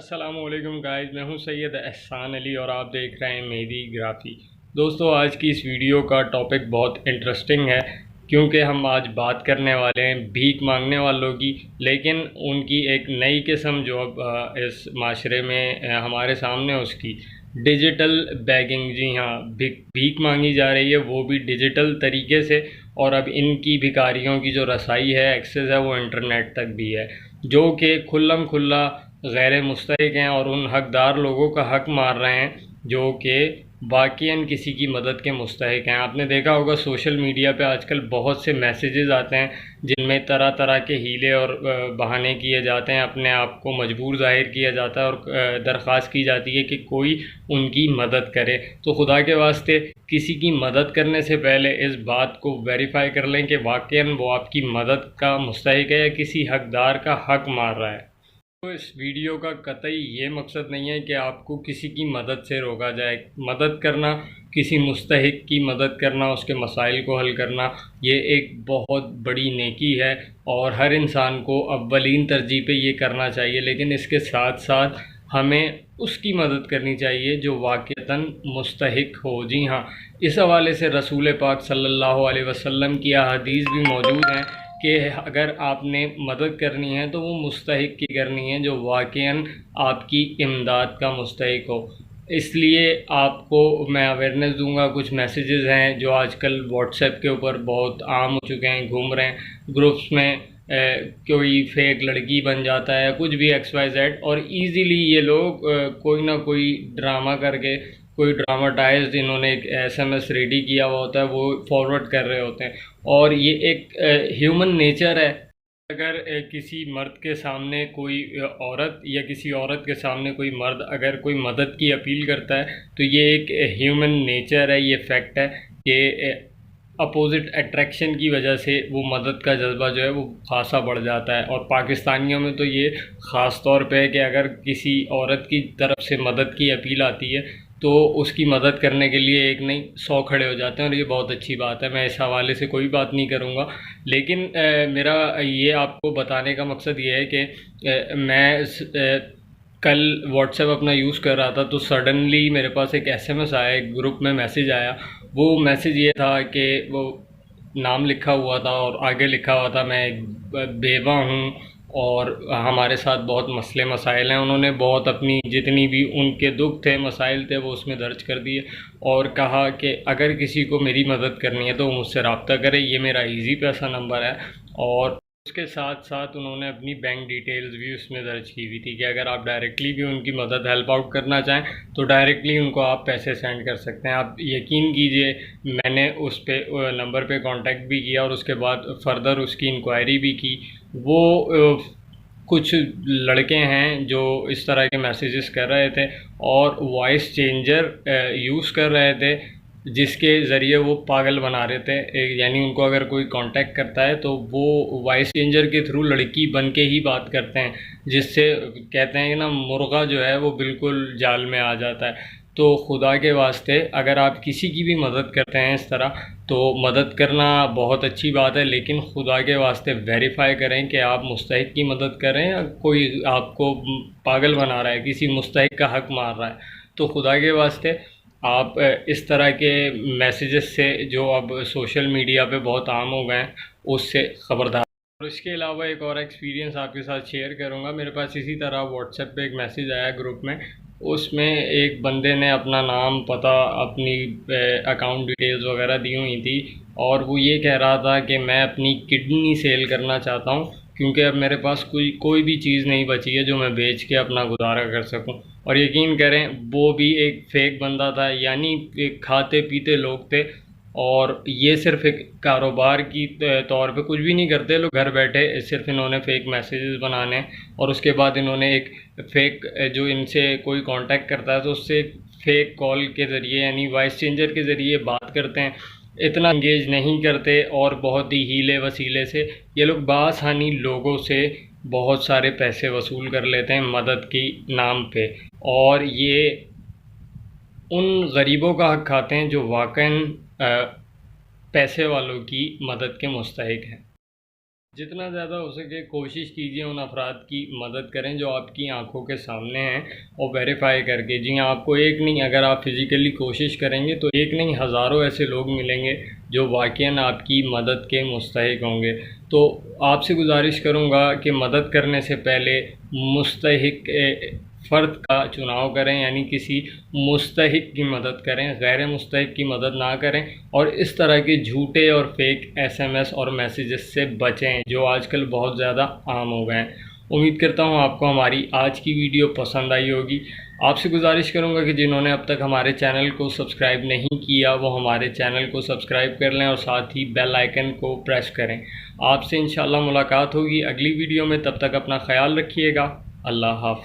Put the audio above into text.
السلام علیکم گائز، میں ہوں سید احسان علی اور آپ دیکھ رہے ہیں مہدی گرافی۔ دوستو، آج کی اس ویڈیو کا ٹاپک بہت انٹرسٹنگ ہے کیونکہ ہم آج بات کرنے والے ہیں بھیک مانگنے والوں کی، لیکن ان کی ایک نئی قسم جو اب اس معاشرے میں ہمارے سامنے اس کی ڈیجیٹل بیگنگ۔ جی ہاں، بھیک مانگی جا رہی ہے، وہ بھی ڈیجیٹل طریقے سے، اور اب ان کی بھکاریوں کی جو رسائی ہے، ایکسیس ہے، وہ انٹرنیٹ تک بھی ہے، جو کہ کھلم کھلا غیر مستحق ہیں اور ان حقدار لوگوں کا حق مار رہے ہیں جو کہ واقعاً کسی کی مدد کے مستحق ہیں۔ آپ نے دیکھا ہوگا سوشل میڈیا پہ آج کل بہت سے میسیجز آتے ہیں جن میں طرح طرح کے ہیلے اور بہانے کیے جاتے ہیں، اپنے آپ کو مجبور ظاہر کیا جاتا ہے اور درخواست کی جاتی ہے کہ کوئی ان کی مدد کرے۔ تو خدا کے واسطے کسی کی مدد کرنے سے پہلے اس بات کو ویریفائی کر لیں کہ واقعاً وہ آپ کی مدد کا مستحق ہے یا کسی حقدار کا حق مار رہا ہے۔ تو اس ویڈیو کا قطعی یہ مقصد نہیں ہے کہ آپ کو کسی کی مدد سے روکا جائے۔ مدد کرنا، کسی مستحق کی مدد کرنا، اس کے مسائل کو حل کرنا، یہ ایک بہت بڑی نیکی ہے اور ہر انسان کو اولین ترجیح پہ یہ کرنا چاہیے، لیکن اس کے ساتھ ساتھ ہمیں اس کی مدد کرنی چاہیے جو واقعتاً مستحق ہو۔ جی ہاں، اس حوالے سے رسول پاک صلی اللہ علیہ وسلم کی احادیث بھی موجود ہیں کہ اگر آپ نے مدد کرنی ہے تو وہ مستحق کی کرنی ہے جو واقعاً آپ کی امداد کا مستحق ہو۔ اس لیے آپ کو میں اویئرنیس دوں گا۔ کچھ میسیجز ہیں جو آج کل واٹس ایپ کے اوپر بہت عام ہو چکے ہیں، گھوم رہے ہیں گروپس میں، کوئی فیک لڑکی بن جاتا ہے، کچھ بھی ایکس وائی زیڈ، اور ایزیلی یہ لوگ کوئی نہ کوئی ڈرامہ کر کے، کوئی ڈراماٹائزڈ انہوں نے ایک ایس ایم ایس ریڈی کیا ہوا ہوتا ہے، وہ فارورڈ کر رہے ہوتے ہیں، اور یہ ایک ہیومن نیچر ہے۔ اگر کسی مرد کے سامنے کوئی عورت یا کسی عورت کے سامنے کوئی مرد اگر کوئی مدد کی اپیل کرتا ہے تو یہ ایک ہیومن نیچر ہے، یہ فیکٹ ہے کہ اپوزٹ اٹریکشن کی وجہ سے وہ مدد کا جذبہ جو ہے وہ خاصا بڑھ جاتا ہے، اور پاکستانیوں میں تو یہ خاص طور پہ ہے کہ اگر کسی عورت کی طرف سے مدد کی اپیل آتی ہے تو اس کی مدد کرنے کے لیے ایک نہیں 100 کھڑے ہو جاتے ہیں، اور یہ بہت اچھی بات ہے۔ میں اس حوالے سے کوئی بات نہیں کروں گا، لیکن میرا یہ آپ کو بتانے کا مقصد یہ ہے کہ میں کل واٹس ایپ اپنا یوز کر رہا تھا تو سڈنلی میرے پاس ایک ایس ایم ایس آیا، ایک گروپ میں میسیج آیا۔ وہ میسیج یہ تھا کہ وہ نام لکھا ہوا تھا اور آگے لکھا ہوا تھا میں ایک بیوہ ہوں اور ہمارے ساتھ بہت مسئلے مسائل ہیں۔ انہوں نے بہت اپنی جتنی بھی ان کے دکھ تھے، مسائل تھے، وہ اس میں درج کر دیے اور کہا کہ اگر کسی کو میری مدد کرنی ہے تو وہ مجھ سے رابطہ کرے، یہ میرا ایزی پیسہ نمبر ہے، اور اس کے ساتھ ساتھ انہوں نے اپنی بینک ڈیٹیلز بھی اس میں درج کی ہوئی تھی کہ اگر آپ ڈائریکٹلی بھی ان کی مدد ہیلپ آؤٹ کرنا چاہیں تو ڈائریکٹلی ان کو آپ پیسے سینڈ کر سکتے ہیں۔ آپ یقین کیجئے میں نے اس پہ نمبر پہ کانٹیکٹ بھی کیا اور اس کے بعد فردر اس کی انکوائری بھی کی۔ وہ کچھ لڑکے ہیں جو اس طرح کے میسیجز کر رہے تھے اور وائس چینجر یوز کر رہے تھے جس کے ذریعے وہ پاگل بنا رہے تھے، یعنی ان کو اگر کوئی کانٹیکٹ کرتا ہے تو وہ وائس چینجر کے تھرو لڑکی بن کے ہی بات کرتے ہیں، جس سے کہتے ہیں کہ نا مرغا جو ہے وہ بالکل جال میں آ جاتا ہے۔ تو خدا کے واسطے اگر آپ کسی کی بھی مدد کرتے ہیں اس طرح تو مدد کرنا بہت اچھی بات ہے، لیکن خدا کے واسطے ویریفائی کریں کہ آپ مستحق کی مدد کریں یا کوئی آپ کو پاگل بنا رہا ہے، کسی مستحق کا حق مار رہا ہے۔ تو خدا کے واسطے آپ اس طرح کے میسیجز سے جو اب سوشل میڈیا پہ بہت عام ہو گئے ہیں اس سے خبردار۔ اور اس کے علاوہ ایک اور ایکسپیرینس آپ کے ساتھ شیئر کروں گا۔ میرے پاس اسی طرح واٹس ایپ پہ ایک میسیج آیا گروپ میں، اس میں ایک بندے نے اپنا نام، پتہ، اپنی اکاؤنٹ ڈیٹیلز وغیرہ دی ہوئی تھی، اور وہ یہ کہہ رہا تھا کہ میں اپنی کڈنی سیل کرنا چاہتا ہوں کیونکہ اب میرے پاس کوئی بھی چیز نہیں بچی ہے جو میں بیچ کے اپنا گزارا کر سکوں۔ اور یقین کریں وہ بھی ایک فیک بندہ تھا، یعنی ایک کھاتے پیتے لوگ تھے، اور یہ صرف ایک کاروبار کی طور پہ کچھ بھی نہیں کرتے لوگ، گھر بیٹھے صرف انہوں نے فیک میسیجز بنانے اور اس کے بعد انہوں نے ایک فیک جو ان سے کوئی کانٹیکٹ کرتا ہے تو اس سے فیک کال کے ذریعے یعنی وائس چینجر کے ذریعے بات کرتے ہیں، اتنا انگیج نہیں کرتے، اور بہت ہی ہیلے وسیلے سے یہ لوگ بآسانی لوگوں سے بہت سارے پیسے وصول کر لیتے ہیں مدد کی نام پہ، اور یہ ان غریبوں کا حق کھاتے ہیں جو واقعاً پیسے والوں کی مدد کے مستحق ہیں۔ جتنا زیادہ ہو سکے کوشش کیجیے ان افراد کی مدد کریں جو آپ کی آنکھوں کے سامنے ہیں، اور ویریفائی کر کے، جی ہاں آپ کو ایک نہیں، اگر آپ فزیکلی کوشش کریں گے تو ایک نہیں ہزاروں ایسے لوگ ملیں گے جو واقعاً آپ کی مدد کے مستحق ہوں گے۔ تو آپ سے گزارش کروں گا کہ مدد کرنے سے پہلے مستحق فرد کا چناؤ کریں، یعنی کسی مستحق کی مدد کریں، غیر مستحق کی مدد نہ کریں، اور اس طرح کے جھوٹے اور فیک ایس ایم ایس اور میسیجز سے بچیں جو آج کل بہت زیادہ عام ہو گئے ہیں۔ امید کرتا ہوں آپ کو ہماری آج کی ویڈیو پسند آئی ہوگی۔ آپ سے گزارش کروں گا کہ جنہوں نے اب تک ہمارے چینل کو سبسکرائب نہیں کیا وہ ہمارے چینل کو سبسکرائب کر لیں اور ساتھ ہی بیل آئیکن کو پریس کریں۔ آپ سے انشاءاللہ ملاقات ہوگی اگلی ویڈیو میں، تب تک اپنا خیال رکھیے گا۔ اللہ حافظ۔